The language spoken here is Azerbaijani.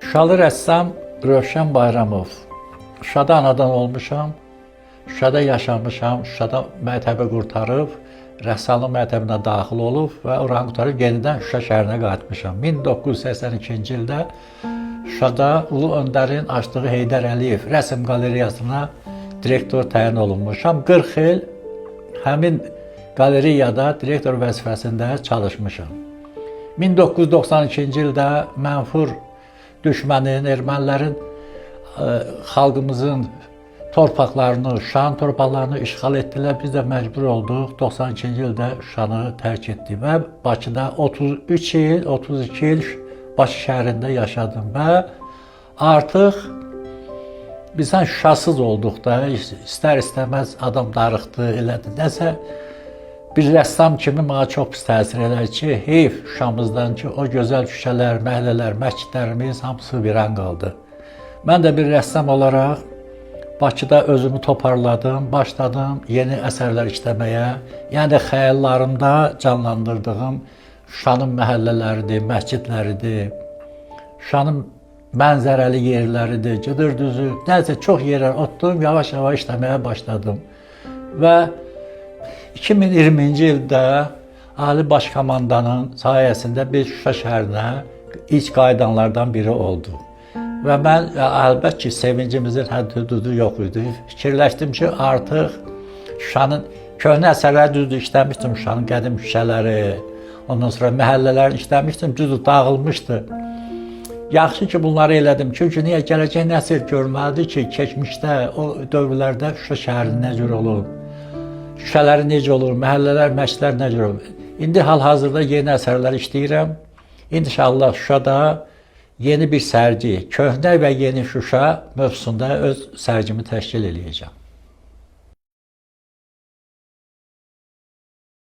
Şuşalı rəssam Rövşən Bayramov. Şuşada anadan olmuşam, Şuşada yaşamışam, Şuşada məktəbi qurtarıb, rəssamlıq məktəbinə daxil olub və oranı qurtarıb yenidən Şuşa şəhərinə qayıtmışam. 1982-ci ildə Şuşada Ulu Öndərin açdığı Heydər Əliyev rəsm qalereyasına direktor təyin olunmuşam. 40 il həmin qalereyada direktor vəzifəsində çalışmışam. 1992-ci ildə mənfur düşmənin, ermənilərin xalqımızın torpaqlarını, Şuşanın torpaqlarını işğal etdilər. Biz də məcbur olduq. 92-ci ildə Şuşanı tərk etdik və Bakıda 32 il Bakı şəhərində yaşadım və artıq biz Şuşasız olduq da, istər-istəməz adam darıxdı, elədi. Nəsə bir rəssam kimi mənə çox pis təsir edir ki, heyf Şuşamızdan ki, o gözəl küçələr, məhəllələr, məscidlərimiz hamısı viran qaldı. Mən də bir rəssam olaraq Bakıda özümü toparladım, başladım yeni əsərlər işləməyə. Yəni xəyallarımda canlandırdığım Şuşanın məhəllələridir, məscidləridir, Şuşanın mənzərəli yerləridir, cıdır düzü, nəsə çox yerlər otdum, yavaş-yavaş işləməyə başladım. Və 2020-ci ildə Ali Baş Komandanın sayəsində biz Şuşa şəhərinə ilk qayıdanlardan biri oldu. Və mən əlbəttə ki, sevincimizin həddi-hüdudu yox idi. Fikirləşdim ki, artıq Şuşanın köhnə əsərləri düzdür işləmişdim, Şuşanın qədim küçələri, ondan sonra məhəllələrini işləmişdim, düzdür dağılmışdı. Yaxşı ki, bunları elədim. Çünki niyə gələcək nəsil görməlidir ki, keçmişdə, o dövrlərdə Şuşa şəhəri nə cür olub, küçələri necə olur, məhəllələr, məscidlər necə olur. İndi hal-hazırda yeni əsərlər işləyirəm. İnşallah Şuşada yeni bir sərgi, köhnə və yeni Şuşa mövzusunda öz sərgimi təşkil edəcəm.